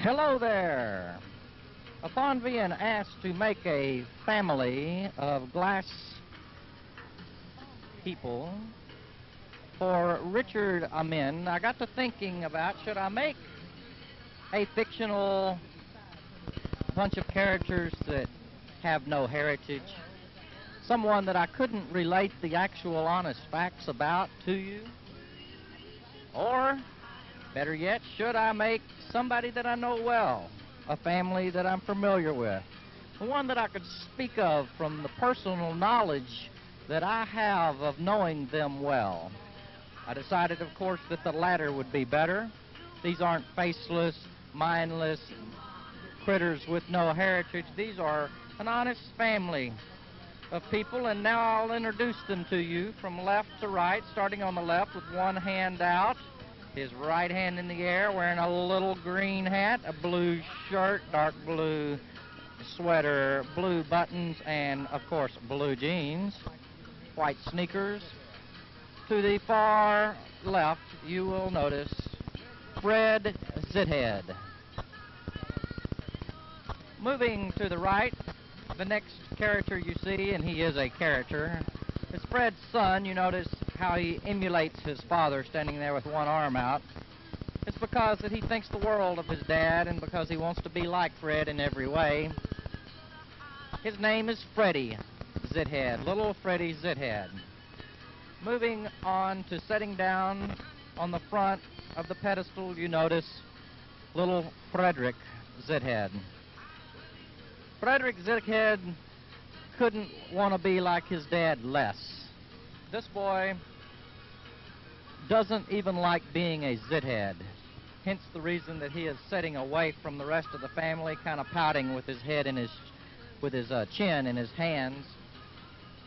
Hello there. Upon being asked to make a family of glass people for Richard Amin, I got to thinking about, should I make a fictional bunch of characters that have no heritage, someone that I couldn't relate the actual honest facts about to you? Or, better yet, should I make somebody that I know well, a family that I'm familiar with, one that I could speak of from the personal knowledge that I have of knowing them well? I decided, of course, that the latter would be better. These aren't faceless, mindless critters with no heritage. These are an honest family of people, and now I'll introduce them to you from left to right, starting on the left with one hand out, his right hand in the air, wearing a little green hat, a blue shirt, dark blue sweater, blue buttons, and, of course, blue jeans, white sneakers. To the far left, you will notice Fred Zithead. Moving to the right, the next character you see, and he is a character, is Fred's son. You notice how he emulates his father standing there with one arm out. It's because that he thinks the world of his dad and because he wants to be like Fred in every way. His name is Freddie Zithead, little Freddie Zithead. Moving on to setting down on the front of the pedestal, you notice little Frederick Zithead. Frederick Zithead couldn't want to be like his dad less. This boy doesn't even like being a Zithead, hence the reason that he is sitting away from the rest of the family, kind of pouting with his head in with his chin in his hands,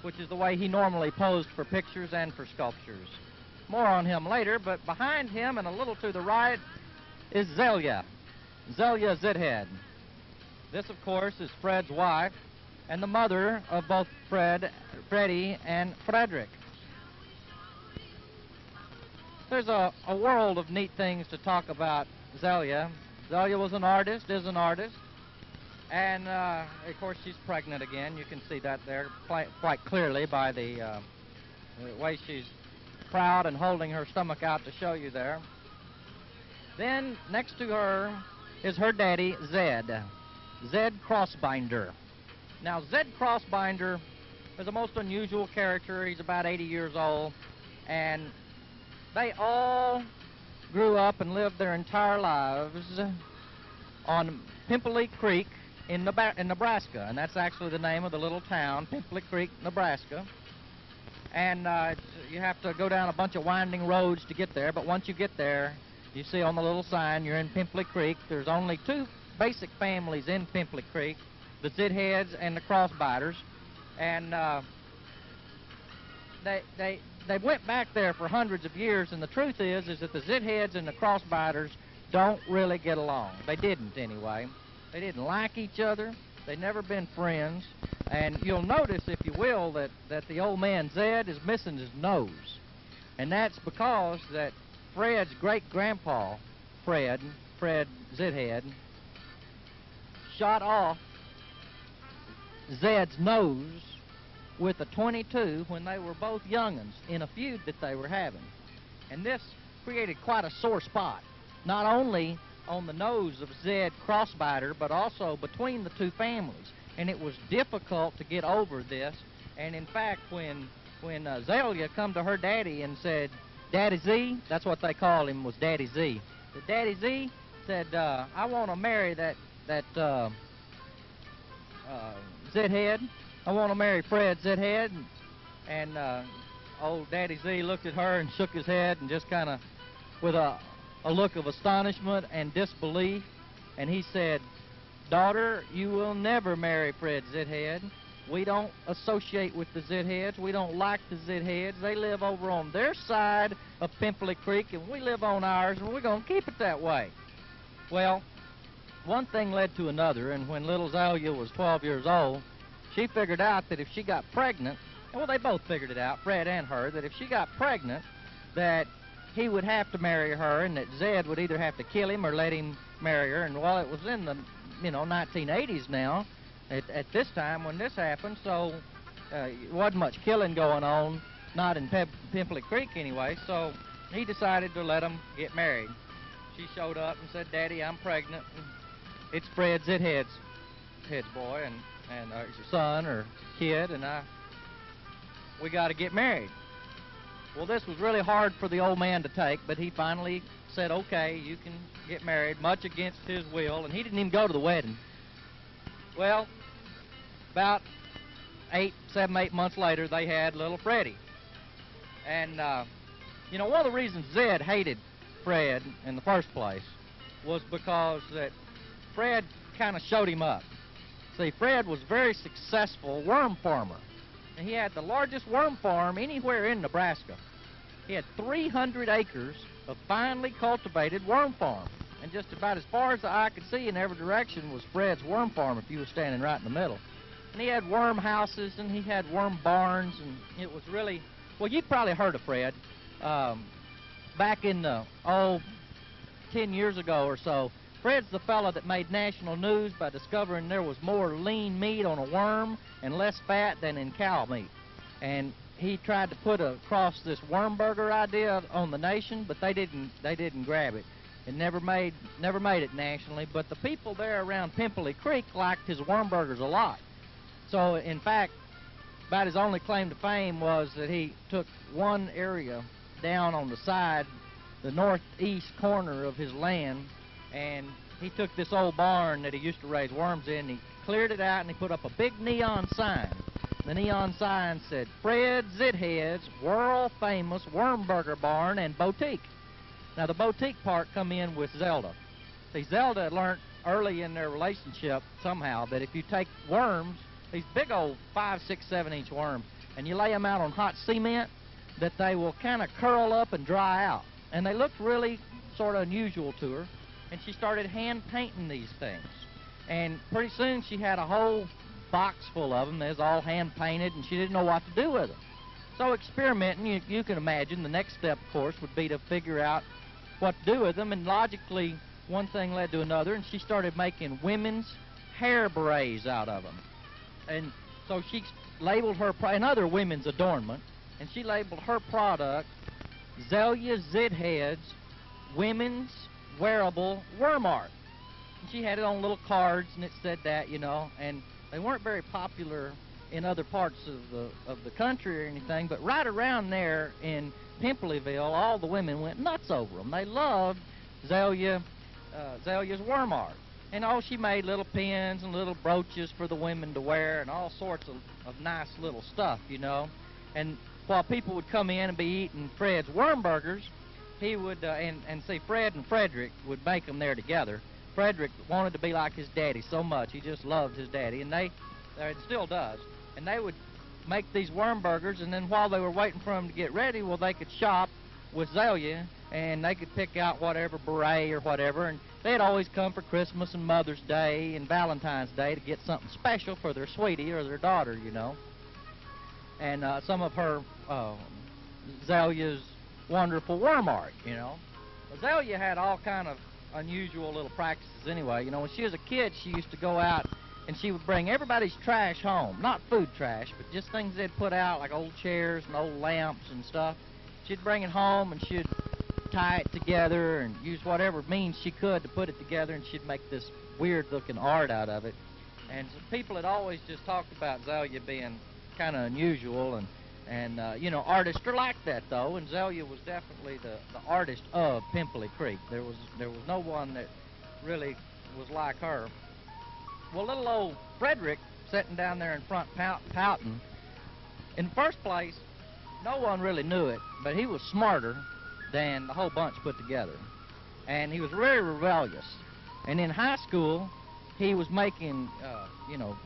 which is the way he normally posed for pictures and for sculptures. More on him later, but behind him and a little to the right is Zelia Zithead. This, of course, is Fred's wife and the mother of both Freddie and Frederick. There's a world of neat things to talk about Zelia. Zelia was an artist, is an artist, and of course she's pregnant again. You can see that there quite clearly by the way she's proud and holding her stomach out to show you there. Then next to her is her daddy, Zed Crossbinder. Now, Zed Crossbinder is a most unusual character. He's about 80 years old, and they all grew up and lived their entire lives on Pimpley Creek in Nebraska, and that's actually the name of the little town, Pimpley Creek, Nebraska. And you have to go down a bunch of winding roads to get there, but once you get there, you see on the little sign, you're in Pimpley Creek. There's only two basic families in Pimpley Creek, the Zitheads and the Crossbiters, and they went back there for hundreds of years, and the truth is that the Zitheads and the Crossbiters don't really get along. They didn't anyway. They didn't like each other. They'd never been friends, and you'll notice, if you will, that the old man Zed is missing his nose, and that's because that Fred's great-grandpa, Fred Zithead, shot off Zed's nose with a .22 when they were both young'uns in a feud that they were having. And this created quite a sore spot, not only on the nose of Zed Crossbiter, but also between the two families. And it was difficult to get over this. And in fact, when Zelia come to her daddy and said, Daddy Z, that's what they called him, was Daddy Z. The Daddy Z said, I want to marry that Zithead. I want to marry Fred Zithead. And old Daddy Z looked at her and shook his head and just kind of, with a look of astonishment and disbelief, and he said, Daughter, you will never marry Fred Zithead. We don't associate with the Zitheads. We don't like the Zitheads. They live over on their side of Pimpley Creek, and we live on ours, and we're going to keep it that way. Well, one thing led to another, and when little Zelia was 12 years old, she figured out that if she got pregnant, well, they both figured it out, Fred and her, that if she got pregnant, that he would have to marry her, and that Zed would either have to kill him or let him marry her. And well, it was in the 1980s now, at this time when this happened, so it wasn't much killing going on, not in Pimply Creek anyway. So he decided to let them get married. She showed up and said, "Daddy, I'm pregnant. And it's Fred Zithead's boy, and son or kid, and we got to get married." Well, this was really hard for the old man to take, but he finally said, "Okay, you can get married," much against his will, and he didn't even go to the wedding. Well, about 7, 8 months later, they had little Freddie. And, one of the reasons Zed hated Fred in the first place was because that Fred kind of showed him up. See, Fred was a very successful worm farmer, and he had the largest worm farm anywhere in Nebraska. He had 300 acres of finely cultivated worm farm, and just about as far as the eye could see in every direction was Fred's worm farm if you were standing right in the middle. And he had worm houses, and he had worm barns, and it was really, well, you'd probably heard of Fred. Back in the, 10 years ago or so, Fred's the fella that made national news by discovering there was more lean meat on a worm and less fat than in cow meat. And he tried to put across this worm burger idea on the nation, but they didn't grab it. It never made it nationally, but the people there around Pimply Creek liked his worm burgers a lot. So in fact, about his only claim to fame was that he took one area down on the side, the northeast corner of his land, and he took this old barn that he used to raise worms in, he cleared it out, and he put up a big neon sign. The neon sign said, "Fred Zithead's world-famous worm burger barn and boutique." Now, the boutique part come in with Zelda. See, Zelda had learned early in their relationship somehow that if you take worms, these big old 5, 6, 7-inch worms, and you lay them out on hot cement, that they will kind of curl up and dry out. And they looked really sort of unusual to her, and she started hand painting these things. And pretty soon she had a whole box full of them. They was all hand painted, and she didn't know what to do with them. So experimenting, you can imagine the next step, of course, would be to figure out what to do with them, and logically one thing led to another, and she started making women's hair berets out of them. And so she labeled her, another women's adornment, and she labeled her product Zelia Zithead's Women's Wearable Worm Art. And she had it on little cards, and it said that, and they weren't very popular in other parts of the country or anything, but right around there in Pimplyville, all the women went nuts over them. They loved Zelia's worm art. And she made little pins and little brooches for the women to wear and all sorts of nice little stuff, And while people would come in and be eating Fred's worm burgers, he would, and see, Fred and Frederick would make them there together. Frederick wanted to be like his daddy so much. He just loved his daddy, and it still does. And they would make these worm burgers, and then while they were waiting for them to get ready, well, they could shop with Zelia, and they could pick out whatever beret or whatever, and they'd always come for Christmas and Mother's Day and Valentine's Day to get something special for their sweetie or their daughter, And some of her, Zelia's wonderful worm art, Well, Zelia had all kind of unusual little practices anyway. When she was a kid, she used to go out and she would bring everybody's trash home. Not food trash, but just things they'd put out, like old chairs and old lamps and stuff. She'd bring it home and she'd tie it together and use whatever means she could to put it together, and she'd make this weird-looking art out of it. And so people had always just talked about Zelia being kind of unusual, and artists are like that, though, and Zelia was definitely the artist of Pimply Creek. There was no one that really was like her. Well, little old Frederick, sitting down there in front pouting, in the first place, no one really knew it, but he was smarter than the whole bunch put together. And he was very rebellious. And in high school, he was making,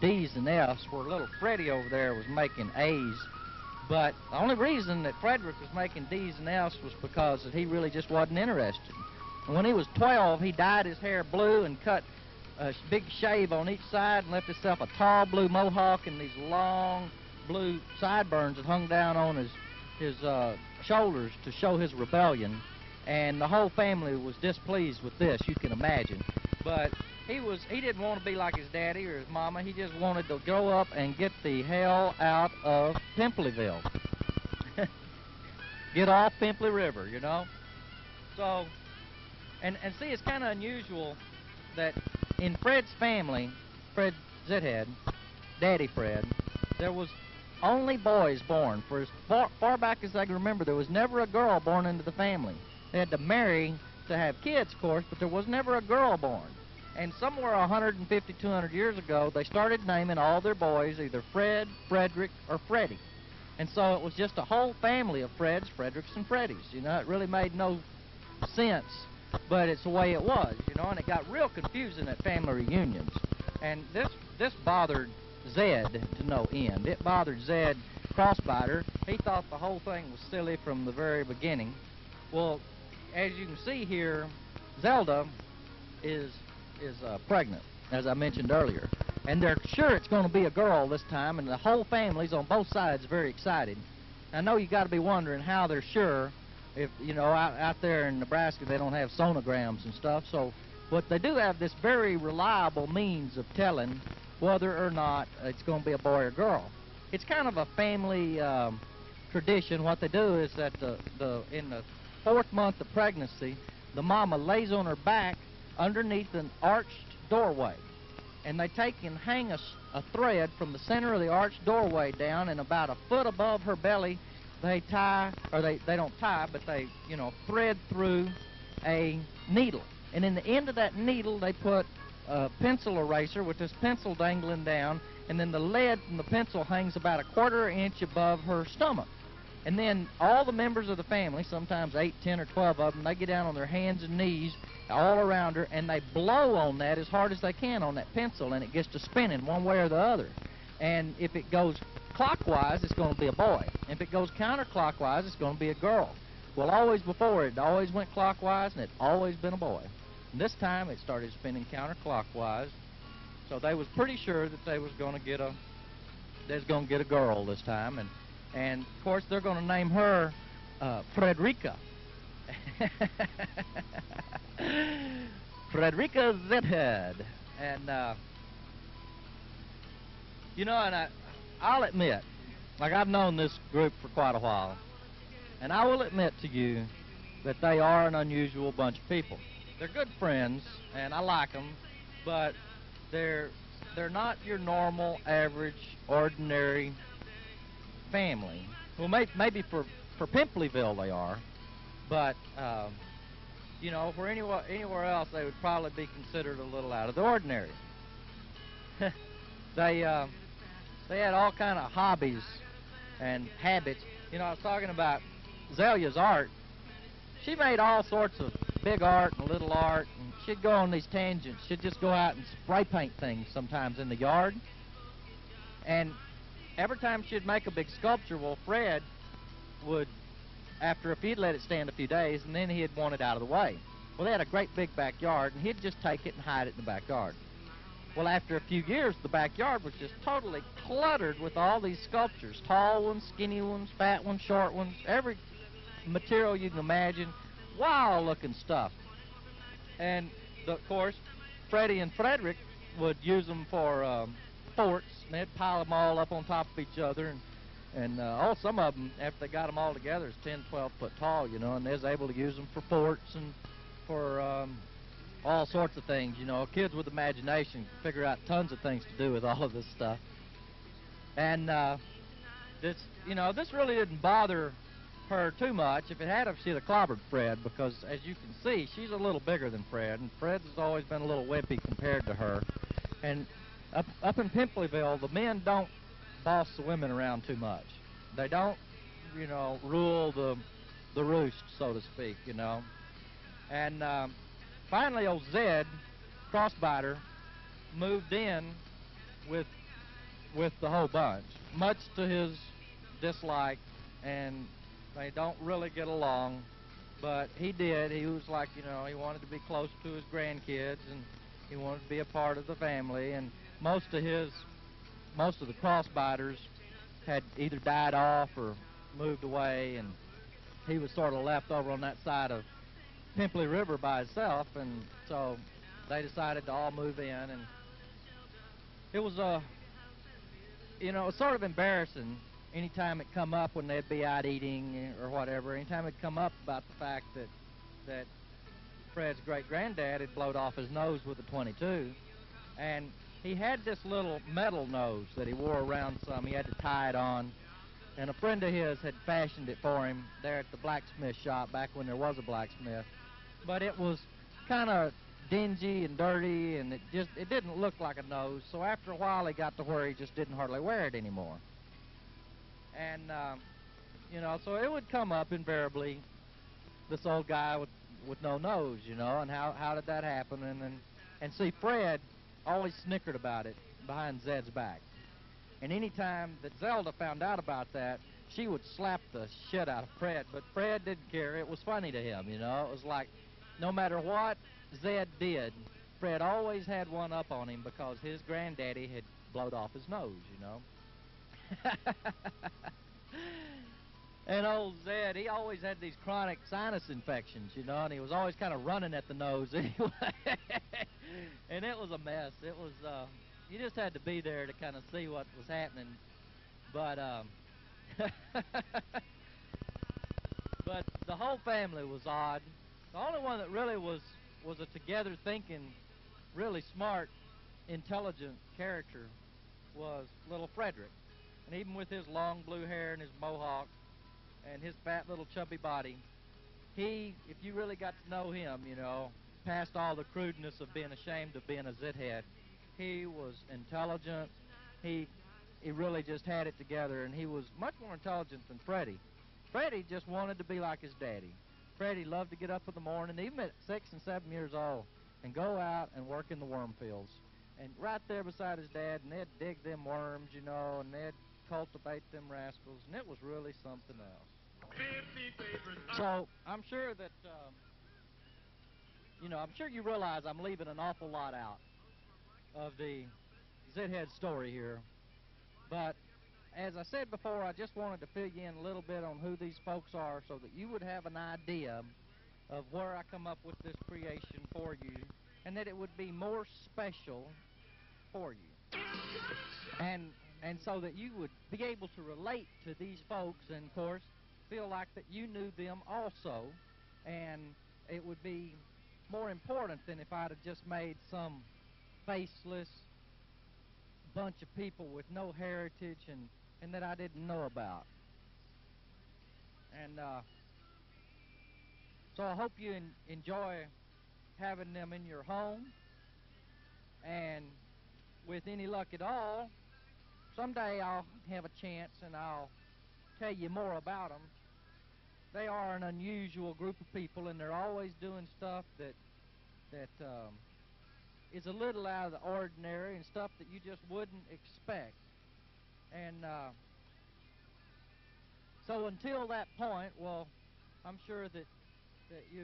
D's and F's, where little Freddie over there was making A's. But the only reason that Frederick was making D's and F's was because that he really just wasn't interested. And when he was 12, he dyed his hair blue and cut a big shave on each side and left himself a tall blue mohawk and these long blue sideburns that hung down on his shoulders to show his rebellion. and the whole family was displeased with this, you can imagine. But he didn't want to be like his daddy or his mama. He just wanted to grow up and get the hell out of Pimpleyville. Get off Pimpley River, you know. So, and see, it's kind of unusual that in Fred's family, Fred Zithead, Daddy Fred, there was only boys born. For as far back as I can remember, there was never a girl born into the family. They had to marry to have kids, of course, but there was never a girl born. And somewhere 150, 200 years ago, they started naming all their boys either Fred, Frederick, or Freddie. And so it was just a whole family of Freds, Fredericks, and Freddies. You know, it really made no sense, but it's the way it was, you know, and it got real confusing at family reunions. And this bothered Zed to no end. It bothered Zed Crossbiter. He thought the whole thing was silly from the very beginning. Well, as you can see here, Zelda is pregnant, as I mentioned earlier. And they're sure it's going to be a girl this time, and the whole family's on both sides very excited. I know you got to be wondering how they're sure. If, you know, out there in Nebraska, they don't have sonograms and stuff. So, but they do have this very reliable means of telling whether or not it's going to be a boy or girl. It's kind of a family tradition. What they do is that in the 4th month of pregnancy, the mama lays on her back underneath an arched doorway, and they take and hang a thread from the center of the arched doorway down, and about a foot above her belly, they tie, or they don't tie, but they, you know, thread through a needle. And in the end of that needle, they put a pencil eraser with this pencil dangling down, and then the lead from the pencil hangs about a 1/4 inch above her stomach. And then all the members of the family, sometimes 8, 10, or 12 of them, they get down on their hands and knees all around her, and they blow on that as hard as they can on that pencil, and it gets to spinning one way or the other. And if it goes clockwise, it's going to be a boy. If it goes counterclockwise, it's going to be a girl. Well, always before, it always went clockwise, and it's always been a boy. And this time, it started spinning counterclockwise, so they was pretty sure that they was going to get a girl this time. And of course, they're going to name her Frederica. Frederica Zithead. And you know, and I'll admit, like, I've known this group for quite a while, and I will admit to you that they are an unusual bunch of people. They're good friends, and I like them, but they're not your normal, average, ordinary family. Well, maybe for Pimpleyville they are, but you know, for anywhere else they would probably be considered a little out of the ordinary. They had all kind of hobbies and habits. You know, I was talking about Zelia's art. She made all sorts of big art and little art, and she'd go on these tangents. She'd just go out and spray paint things sometimes in the yard. And every time she'd make a big sculpture, well, Fred would, after if he'd let it stand a few days, and then he'd want it out of the way. Well, they had a great big backyard, and he'd just take it and hide it in the backyard. Well, after a few years, the backyard was just totally cluttered with all these sculptures. Tall ones, skinny ones, fat ones, short ones, every material you can imagine. Wild-looking stuff. And, of course, Freddie and Frederick would use them for forts, and they'd pile them all up on top of each other. And some of them, after they got them all together, is 10, 12 foot tall, you know, and they was able to use them for forts and for all sorts of things, you know. Kids with imagination can figure out tons of things to do with all of this stuff. And this really didn't bother her too much. If it had, she'd have clobbered Fred, because as you can see, she's a little bigger than Fred, and Fred's has always been a little wimpy compared to her. And up in Pimpleyville, the men don't boss the women around too much. They don't, you know, rule the roost, so to speak, you know. And finally, old Zed Crossbiter moved in with the whole bunch, much to his dislike, and they don't really get along, but he did. He was like, you know, he wanted to be close to his grandkids, and he wanted to be a part of the family, and most of the Crossbiters had either died off or moved away, and he was sort of left over on that side of Pimply River by itself, and so they decided to all move in, and it was you know, it was sort of embarrassing anytime it come up when they'd be out eating or whatever. Anytime it come up about the fact that Fred's great-granddad had blowed off his nose with a .22, and he had this little metal nose that he wore around some. He had to tie it on, and a friend of his had fashioned it for him there at the blacksmith shop back when there was a blacksmith. But it was kind of dingy and dirty, and it didn't look like a nose. So after a while, he got to where he just didn't hardly wear it anymore. And you know, so it would come up invariably, this old guy with no nose, you know, and how did that happen? And see, Fred always snickered about it behind Zed's back. And any time that Zelda found out about that, she would slap the shit out of Fred, but Fred didn't care. It was funny to him, you know. It was like, no matter what Zed did, Fred always had one up on him because his granddaddy had blowed off his nose, you know. And old Zed, he always had these chronic sinus infections, you know, and he was always kind of running at the nose anyway. And it was a mess. It was, you just had to be there to kind of see what was happening. But, but the whole family was odd. The only one that really was a together thinking, really smart, intelligent character was little Frederick. And even with his long blue hair and his mohawk and his fat little chubby body, he, if you really got to know him, you know, past all the crudeness of being ashamed of being a zithead, he was intelligent. He really just had it together, and he was much more intelligent than Freddie. Freddie just wanted to be like his daddy. Freddie loved to get up in the morning, even at 6 and 7 years old, and go out and work in the worm fields. And right there beside his dad, and they'd dig them worms, you know, and they'd cultivate them rascals, and it was really something else. So I'm sure that, you know, I'm sure you realize I'm leaving an awful lot out of the Zithead story here. But as I said before, I just wanted to fill you in a little bit on who these folks are so that you would have an idea of where I come up with this creation for you, and that it would be more special for you. And so that you would be able to relate to these folks and, of course, feel like that you knew them also, and it would be more important than if I'd have just made some faceless bunch of people with no heritage and that I didn't know about. And so I hope you enjoy having them in your home, and with any luck at all, someday I'll have a chance and I'll tell you more about them. They are an unusual group of people, and they're always doing stuff that is a little out of the ordinary and stuff that you just wouldn't expect. And so until that point, well, I'm sure that you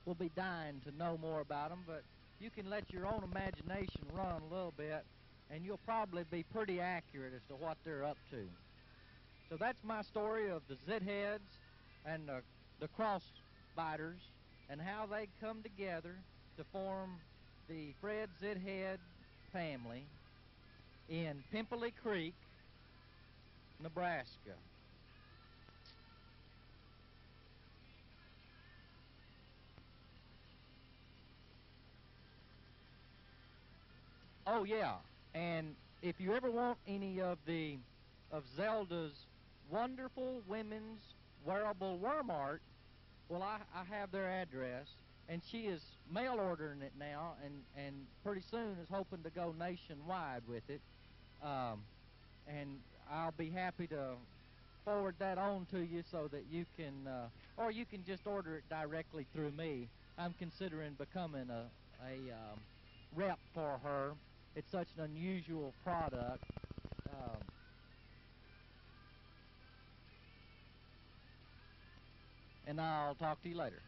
will be dying to know more about them, but you can let your own imagination run a little bit, and you'll probably be pretty accurate as to what they're up to. So that's my story of the Zitheads and the Crossbiters and how they come together to form the Fred Zithead family in Pimply Creek, Nebraska. Oh yeah, and if you ever want any of Zelda's wonderful women's wearable worm art, well, I have their address, and she is mail ordering it now, and pretty soon is hoping to go nationwide with it. And I'll be happy to forward that on to you so that you can, or you can just order it directly through me. I'm considering becoming a rep for her. It's such an unusual product. And I'll talk to you later.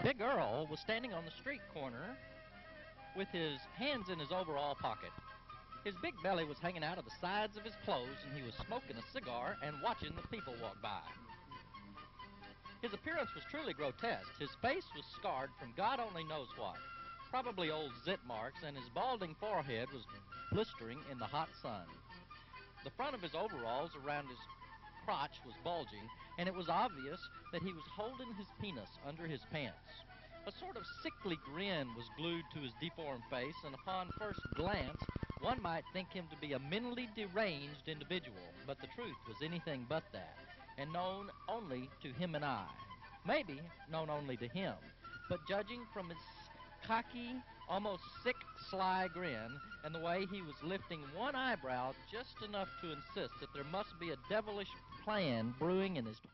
Big Earl was standing on the street corner with his hands in his overall pocket. His big belly was hanging out of the sides of his clothes, and he was smoking a cigar and watching the people walk by. His appearance was truly grotesque. His face was scarred from God only knows what, probably old zit marks, and his balding forehead was blistering in the hot sun. The front of his overalls around his crotch was bulging, and it was obvious that he was holding his penis under his pants. A sort of sickly grin was glued to his deformed face, and upon first glance, one might think him to be a mentally deranged individual, but the truth was anything but that, and known only to him and I. Maybe known only to him, but judging from his cocky, almost sick, sly grin, and the way he was lifting one eyebrow just enough to insist that there must be a devilish plan brewing in his tormented